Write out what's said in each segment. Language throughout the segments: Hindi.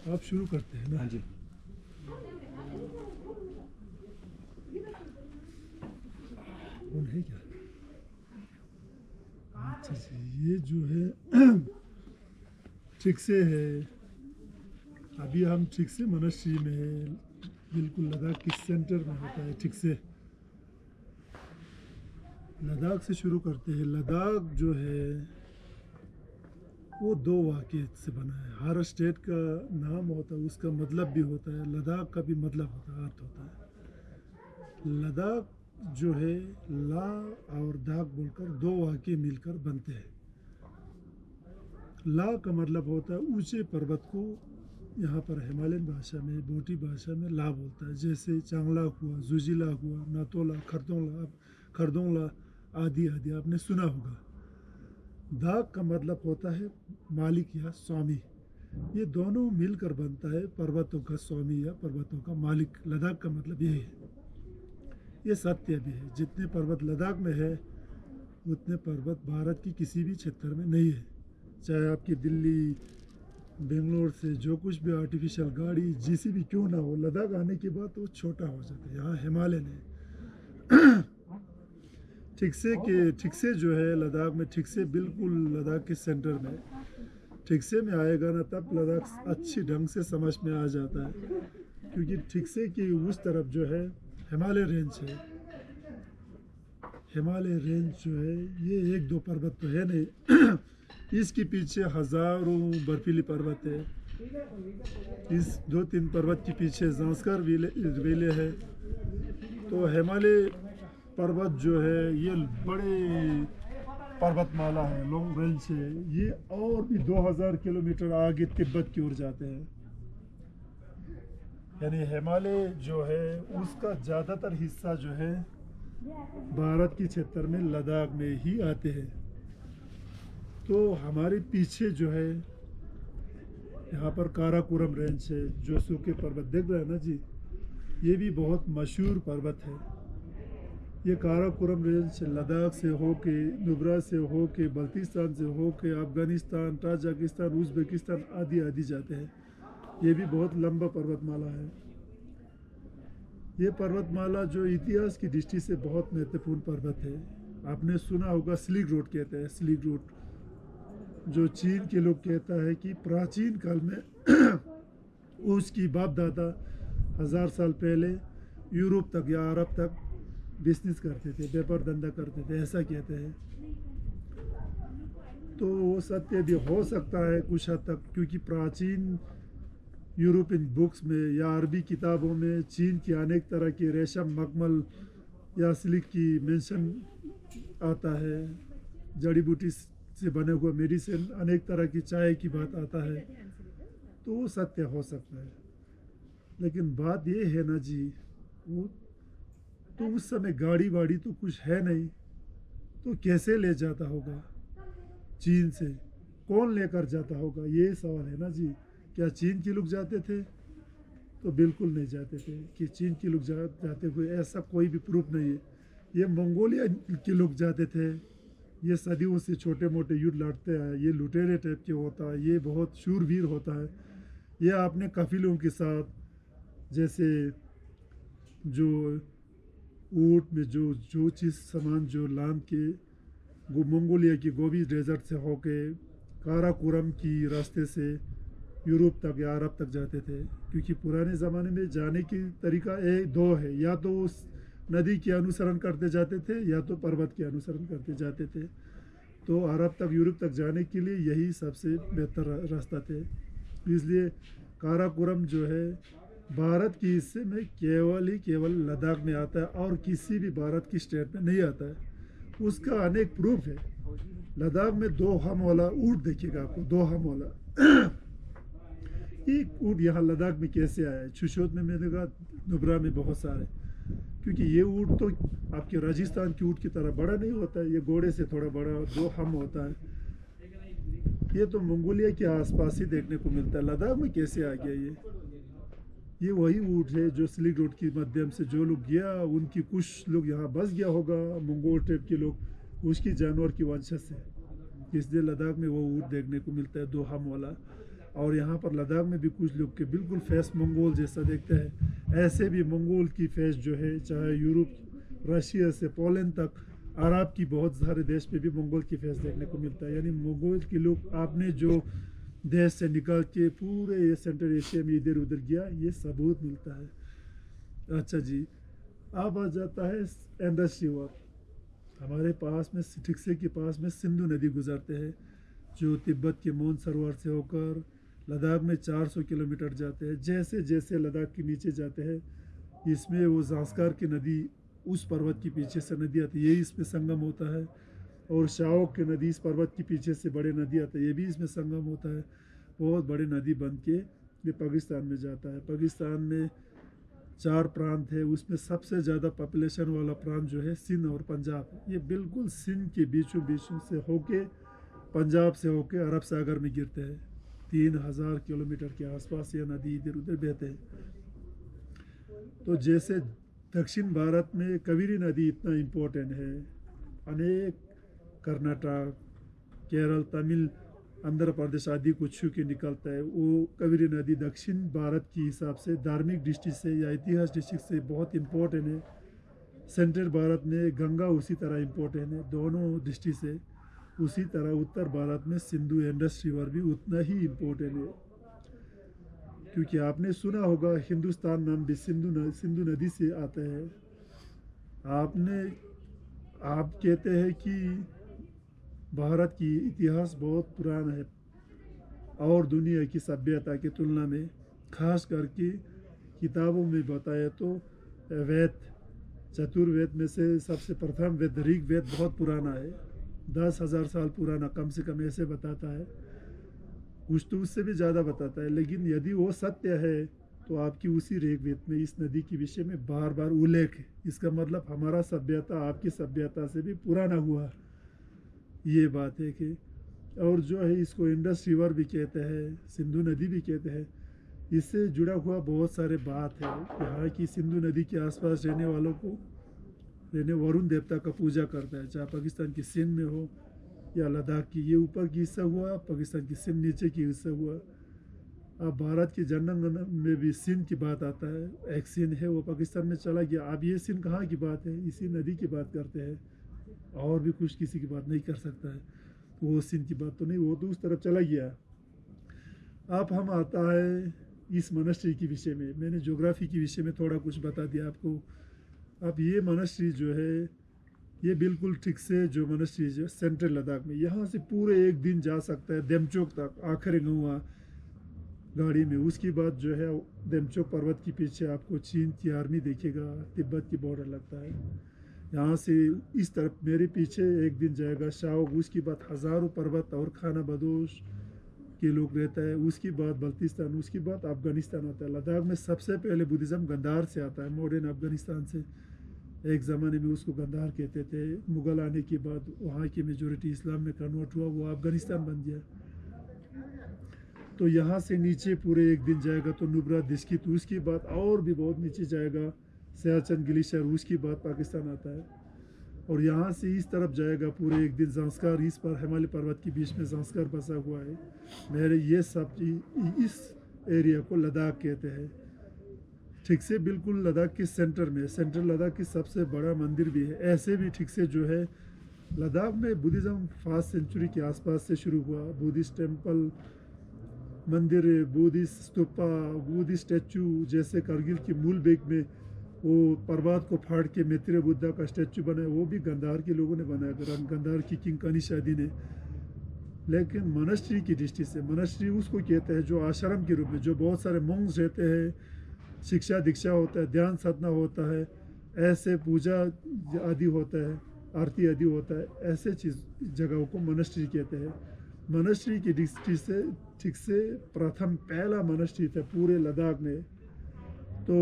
आप शुरू करते हैं ना? हाँ जी। कौन है क्या? अच्छा जी, ये जो है ठीक से है। अभी हम ठीक से मनस्वी में है, बिल्कुल लद्दाख के सेंटर में होता है। ठीक से लद्दाख से शुरू करते हैं। लद्दाख जो है वो दो वाक्य से बना है। हर स्टेट का नाम होता है, उसका मतलब भी होता है। लद्दाख का भी मतलब होता है, अर्थ होता है। लद्दाख जो है ला और दाग बोलकर दो वाक्य मिलकर बनते हैं। ला का मतलब होता है ऊंचे पर्वत को, यहाँ पर हिमालयन भाषा में, बोटी भाषा में ला बोलता है। जैसे चांगला हुआ, जुजिला हुआ, नातोला, खरदोंगला आदि आदि आपने सुना होगा। दाग का मतलब होता है मालिक या स्वामी। ये दोनों मिलकर बनता है पर्वतों का स्वामी या पर्वतों का मालिक। लद्दाख का मतलब यही है। ये सत्य भी है, जितने पर्वत लद्दाख में है उतने पर्वत भारत की किसी भी क्षेत्र में नहीं है। चाहे आपकी दिल्ली, बेंगलोर से जो कुछ भी आर्टिफिशियल गाड़ी जिसी भी क्यों ना हो, लद्दाख आने के बाद वो छोटा हो जाता है। यहाँ हिमालय है। ठीक से जो है लद्दाख में, ठीक से बिल्कुल लद्दाख के सेंटर में, ठीक से में आएगा ना, तब लद्दाख अच्छी ढंग से समझ में आ जाता है। क्योंकि ठीक से की उस तरफ जो है हिमालय रेंज है। हिमालय रेंज जो है ये एक दो पर्वत तो है नहीं। इसके पीछे हजारों बर्फीली पर्वत है। इस दो तीन पर्वत के पीछे जांस्कर वेले है। तो हिमालय पर्वत जो है ये बड़े पर्वतमाला है, लॉन्ग रेंज है। ये और भी 2000 किलोमीटर आगे तिब्बत की ओर जाते हैं। यानी हिमालय जो है उसका ज़्यादातर हिस्सा जो है भारत के क्षेत्र में लद्दाख में ही आते हैं। तो हमारे पीछे जो है यहाँ पर काराकोरम रेंज है, जो सूखे पर्वत देख रहे हैं ना जी, ये भी बहुत मशहूर पर्वत है। ये काराकोरम रेंज लद्दाख से होके, नुब्रा से होके, बल्तिस्तान से होके, अफगानिस्तान, ताजिकिस्तान, उज़्बेकिस्तान आदि आदि जाते हैं। ये भी बहुत लंबा पर्वतमाला है। ये पर्वतमाला जो इतिहास की दृष्टि से बहुत महत्वपूर्ण पर्वत है। आपने सुना होगा सिल्क रोड कहते हैं, सिल्क रोड, जो चीन के लोग कहता है कि प्राचीन काल में उसकी बाप दादा 1000 साल पहले यूरोप तक या अरब तक बिजनेस करते थे, व्यापार धंधा करते थे, ऐसा कहते हैं। तो वो सत्य भी हो सकता है कुछ हद तक, क्योंकि प्राचीन यूरोपियन बुक्स में या अरबी किताबों में चीन की अनेक तरह की रेशम, मखमल या सिल्क की मेंशन आता है। जड़ी बूटी से बने हुए मेडिसिन, अनेक तरह की चाय की बात आता है। तो वो सत्य हो सकता है। लेकिन बात ये है ना जी, वो तो उस समय गाड़ी वाड़ी तो कुछ है नहीं, तो कैसे ले जाता होगा चीन से? कौन लेकर जाता होगा, ये सवाल है ना जी। क्या चीन के लोग जाते थे? तो बिल्कुल नहीं जाते थे कि चीन के लोग जाते हुए, ऐसा कोई भी प्रूफ नहीं है। ये मंगोलिया के लोग जाते थे। ये सदियों से छोटे मोटे युद्ध लड़ते हैं। ये लुटेरे टाइप के होता है, ये बहुत शूरवीर होता है। ये अपने कफिलों के साथ, जैसे जो ऊँट में जो चीज़ सामान जो लाद के मंगोलिया की गोबी डेजर्ट से होके काराकोरम की रास्ते से यूरोप तक या अरब तक जाते थे। क्योंकि पुराने ज़माने में जाने की तरीका एक दो है, या तो उस नदी के अनुसरण करते जाते थे या तो पर्वत के अनुसरण करते जाते थे। तो अरब तक, यूरोप तक जाने के लिए यही सबसे बेहतर रास्ता थे। इसलिए काराकोरम जो है भारत के हिस्से में केवल लद्दाख में आता है और किसी भी भारत की स्टेट में नहीं आता है। उसका अनेक प्रूफ है। लद्दाख में 2 हम वाला ऊँट देखिएगा आपको, 2 हम वाला। एक ऊँट यहाँ लद्दाख में कैसे आया है? शुशोत में मैंने कहा, नुब्रा में बहुत सारे। क्योंकि ये ऊँट तो आपके राजस्थान की ऊँट की तरह बड़ा नहीं होता है, ये घोड़े से थोड़ा बड़ा 2 हम होता है। ये तो मंगोलिया के आसपास ही देखने को मिलता है। लद्दाख में कैसे आ गया ये वही ऊँट है जो सिल्क रोड के माध्यम से जो लोग गया, उनकी कुछ लोग यहाँ बस गया होगा, मंगोल टाइप के लोग, उसकी जानवर की वंशज से। इसलिए लद्दाख में वो ऊँट देखने को मिलता है 2 हम वाला। और यहाँ पर लद्दाख में भी कुछ लोग के बिल्कुल फेस मंगोल जैसा देखते हैं। ऐसे भी मंगोल की फेस जो है, चाहे यूरोप रशिया से पोलैंड तक, अरब की बहुत सारे देश पे भी मंगोल की फेस देखने को मिलता है। यानी मंगोल के लोग आपने जो देश से निकल के पूरे ये सेंट्रल एशिया में इधर उधर गया, ये सबूत मिलता है। अच्छा जी, अब आ जाता है इंडस रिवर। हमारे पास में ठिकसे के पास में सिंधु नदी गुजरते हैं, जो तिब्बत के मोन सरोवर से होकर लद्दाख में 400 किलोमीटर जाते हैं। जैसे जैसे लद्दाख के नीचे जाते हैं, इसमें वो ज़ांस्कार की नदी उस पर्वत के पीछे से नदी आती है, यही इसमें संगम होता है। और शाओक की नदी इस पर्वत के पीछे से बड़े नदी आते हैं, ये भी इसमें संगम होता है। बहुत बड़े नदी बन के ये पाकिस्तान में जाता है। पाकिस्तान में 4 प्रांत है, उसमें सबसे ज़्यादा पॉपुलेशन वाला प्रांत जो है सिंध और पंजाब। ये बिल्कुल सिंध के बीचों बीचों से होके, पंजाब से होके अरब सागर में गिरते हैं। 3000 किलोमीटर के आसपास ये नदी इधर उधर बहते हैं। तो जैसे दक्षिण भारत में कावेरी नदी इतना इम्पोर्टेंट है, अनेक कर्नाटक, केरल, तमिल, आंध्र प्रदेश आदि को छू के निकलता है। वो कावेरी नदी दक्षिण भारत के हिसाब से धार्मिक दृष्टि से या इतिहास दृष्टि से बहुत इम्पोर्टेंट है। सेंट्रल भारत में गंगा उसी तरह इम्पोर्टेंट है, दोनों दृष्टि से। उसी तरह उत्तर भारत में सिंधु इंडस रिवर भी उतना ही इम्पोर्टेंट है, क्योंकि आपने सुना होगा हिंदुस्तान नाम भी सिंधु नदी से आता है। आप कहते हैं कि भारत की इतिहास बहुत पुराना है और दुनिया की सभ्यता की तुलना में, खास करके किताबों में बताया तो वेद, चतुर्वेद में से सबसे प्रथम वेद ऋग्वेद बहुत पुराना है, 10,000 साल पुराना कम से कम ऐसे बताता है। कुछ तो उससे भी ज़्यादा बताता है, लेकिन यदि वो सत्य है तो आपकी उसी ऋग्वेद में इस नदी के विषय में बार बार उल्लेख है। इसका मतलब हमारा सभ्यता आपकी सभ्यता से भी पुराना हुआ, ये बात है कि। और जो है इसको इंडस रिवर भी कहते हैं, सिंधु नदी भी कहते हैं। इससे जुड़ा हुआ बहुत सारे बात है। यहाँ की सिंधु नदी के आसपास रहने वालों को वरुण देवता का पूजा करता है, चाहे पाकिस्तान की सिंध में हो या लद्दाख की। ये ऊपर की हिस्सा हुआ, पाकिस्तान की सिंध नीचे की हिस्सा हुआ। अब भारत के जनगणना में भी सिंध की बात आता है, एक सिंध है वो पाकिस्तान में चला गया। अब ये सिंध कहाँ की बात है, इसी नदी की बात करते हैं, और भी कुछ किसी की बात नहीं कर सकता है। वो सिंध की बात तो नहीं, वो तो उस तरफ चला गया। अब हम आता है इस मोनास्ट्री के विषय में। मैंने ज्योग्राफी के विषय में थोड़ा कुछ बता दिया आपको। अब ये मोनास्ट्री जो है, ये बिल्कुल ठीक से जो मोनास्ट्री जो सेंट्रल लद्दाख में, यहाँ से पूरे एक दिन जा सकता है देमचोक तक, आखिरी गाँव गाड़ी में। उसके बाद जो है देमचोक पर्वत के पीछे आपको चीन की आर्मी देखेगा, तिब्बत की बॉर्डर लगता है। यहाँ से इस तरफ मेरे पीछे एक दिन जाएगा शाओक, उसके बाद हज़ारों पर्वत और खाना बदोश के लोग रहता है। उसके बाद बल्तिस्तान, उसके बाद अफ़गानिस्तान आता है। लद्दाख में सबसे पहले बुद्धिज़्म गंधार से आता है, मॉडर्न अफ़गानिस्तान से। एक ज़माने में उसको गंधार कहते थे। मुग़ल आने के बाद वहाँ की मेजॉरिटी इस्लाम में कन्वर्ट हुआ, वो अफ़गानिस्तान बन गया। तो यहाँ से नीचे पूरे एक दिन जाएगा तो नुब्रा दिस्कित, उसके बाद और भी बहुत नीचे जाएगा सियाचिन ग्लेशियर, उसके बाद पाकिस्तान आता है। और यहाँ से इस तरफ जाएगा पूरे एक दिन ज़ांस्कार, इस पर हिमालय पर्वत के बीच में ज़ांस्कार बसा हुआ है। मेरे ये सब इस एरिया को लद्दाख कहते हैं। ठीक से बिल्कुल लद्दाख के सेंटर में, सेंट्रल लद्दाख की सबसे बड़ा मंदिर भी है। ऐसे भी ठीक से जो है लद्दाख में बुद्धिज़्म 5th सेंचुरी के आसपास से शुरू हुआ। बुद्धिस्ट टेम्पल, मंदिर, बुद्धिस्ट स्तूपा, बुद्धिस्ट स्टैचू, जैसे करगिल की मूल बेग में वो पर्वत को फाड़ के मैत्रेय बुद्धा का स्टैचू बनाया, वो भी गंधार के लोगों ने बनाया, गंधार की किंग कनिष्क ने। लेकिन मोनास्ट्री की दृष्टि से, मोनास्ट्री उसको कहते हैं जो आश्रम के रूप में, जो बहुत सारे मोंग्स रहते हैं, शिक्षा दीक्षा होता है, ध्यान साधना होता है, ऐसे पूजा आदि होता है, आरती आदि होता है, ऐसे जगहों को मोनास्ट्री कहते हैं। मोनास्ट्री की दृष्टि से ठीक से प्रथम पहला मोनास्ट्री था पूरे लद्दाख में। तो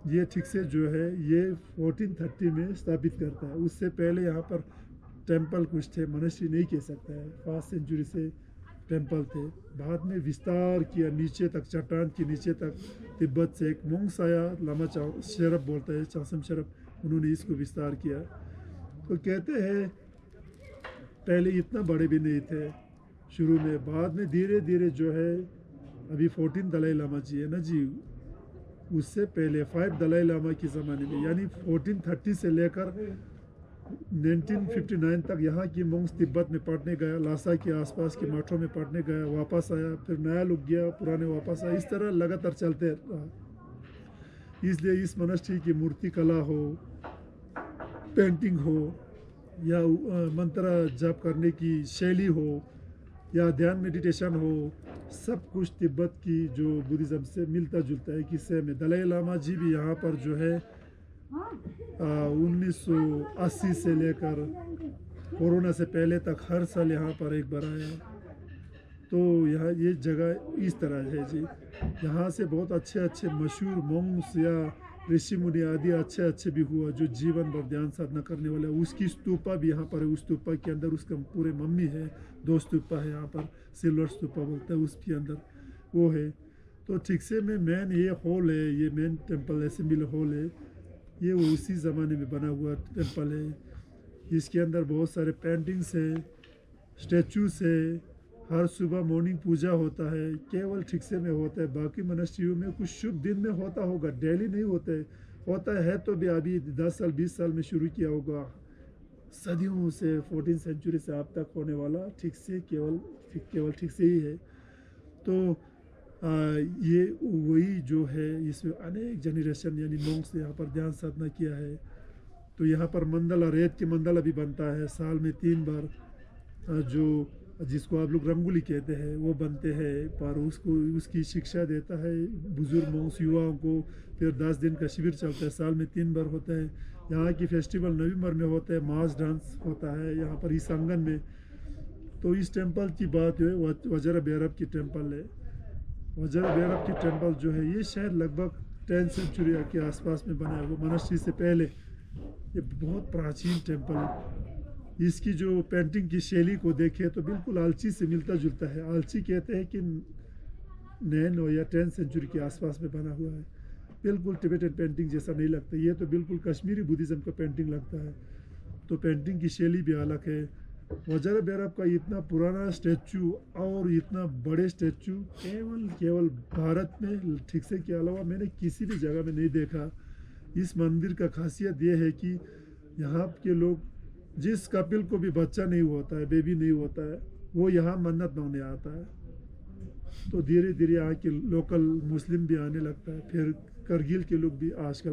ये ठीक से जो है ये 1430 में स्थापित करता है। उससे पहले यहाँ पर टेम्पल कुछ थे, मोनास्ट्री नहीं कह सकता है। 5th सेंचुरी से टेम्पल थे, बाद में विस्तार किया नीचे तक, चट्टान के नीचे तक। तिब्बत से एक मोंग्स आया, लामा शेरप बोलता है, चासम शेरप, उन्होंने इसको विस्तार किया। तो कहते हैं पहले इतना बड़े भी नहीं थे शुरू में, बाद में धीरे धीरे जो है अभी 14 दलाई लामा जी है ना जी, उससे पहले 5 दलाई लामा के ज़माने में, यानी 1430 से लेकर 1959 तक यहाँ की मोंग्स तिब्बत में पढ़ने गया, लासा के आसपास के मठों में पढ़ने गया, वापस आया, फिर नया लोग गया, पुराने वापस आया, इस तरह लगातार चलते रहा। इसलिए इस मॉनेस्ट्री की मूर्ति कला हो, पेंटिंग हो, या मंत्र जाप करने की शैली हो, या ध्यान मेडिटेशन हो, सब कुछ तिब्बत की जो बुद्धिज़्म से मिलता जुलता है। किस्से में दलाई लामा जी भी यहाँ पर जो है 1980 से लेकर कोरोना से पहले तक हर साल यहाँ पर एक बार आया। तो यहाँ ये जगह इस तरह है जी, यहाँ से बहुत अच्छे अच्छे मशहूर मोंग्स या ऋषि मुनि आदि अच्छे अच्छे भी हुआ जो जीवन भर ध्यान साधना करने वाले। उसकी स्तूपा भी यहाँ पर है, उस स्तूपा के अंदर उसका पूरे मम्मी है, 2 स्तूपा है यहाँ पर, सिल्वर स्तूपा बोलते हैं, उसके अंदर वो है। तो ठीक से में मेन ये हॉल है, ये मेन टेम्पल असेंबली हॉल है, ये उसी ज़माने में बना हुआ टेम्पल है। इसके अंदर बहुत सारे पेंटिंग्स हैं, स्टैचूस है, हर सुबह मॉर्निंग पूजा होता है, केवल ठिकसे में होता है। बाकी मॉनेस्ट्रियों में कुछ शुभ दिन में होता होगा, डेली नहीं होता है तो भी अभी 10 साल 20 साल में शुरू किया होगा, सदियों से 14th सेंचुरी से अब तक होने वाला ठीक से केवल ठीक से ही है। तो ये वही जो है, इसमें अनेक जनरेशन यानी मोंक्स यहाँ पर ध्यान साधना किया है। तो यहाँ पर मंडला, रेत के मंडला भी बनता है साल में 3 बार, जो जिसको आप लोग रंगोली कहते हैं वो बनते हैं, पर उसकी शिक्षा देता है बुजुर्ग मोंक्स युवाओं को। फिर 10 दिन का शिविर चलता है, साल में 3 बार होता है। यहाँ की फेस्टिवल नवंबर में होता है, मास डांस होता है यहाँ पर इस आंगन में। तो इस टेम्पल की बात है, वज्र भैरव की टेम्पल है। वज्र भैरव की टेम्पल जो है ये शायद लगभग 10th सेंचुरी के आसपास में बना है, वो मॉनेस्ट्री से पहले। ये बहुत प्राचीन टेम्पल, इसकी जो पेंटिंग की शैली को देखें तो बिल्कुल आलची से मिलता जुलता है। आलची कहते हैं कि 9 या 10th सेंचुरी के आसपास में बना हुआ है, बिल्कुल टिबेटन पेंटिंग जैसा नहीं लगता। ये तो बिल्कुल कश्मीरी बुद्धिज़्म का पेंटिंग लगता है। तो पेंटिंग की शैली भी अलग है। वज्र भैरव का इतना पुराना स्टैचू और इतना बड़े स्टैचू केवल भारत में ठीक से के अलावा मैंने किसी भी जगह में नहीं देखा। इस मंदिर का खासियत ये है कि यहाँ के लोग, जिस कपिल को भी बच्चा नहीं होता है, बेबी नहीं होता है, वो यहाँ मन्नत मांगने आता है। तो धीरे धीरे यहाँ के लोकल मुस्लिम भी आने लगता है, फिर करगिल के लोग भी आजकल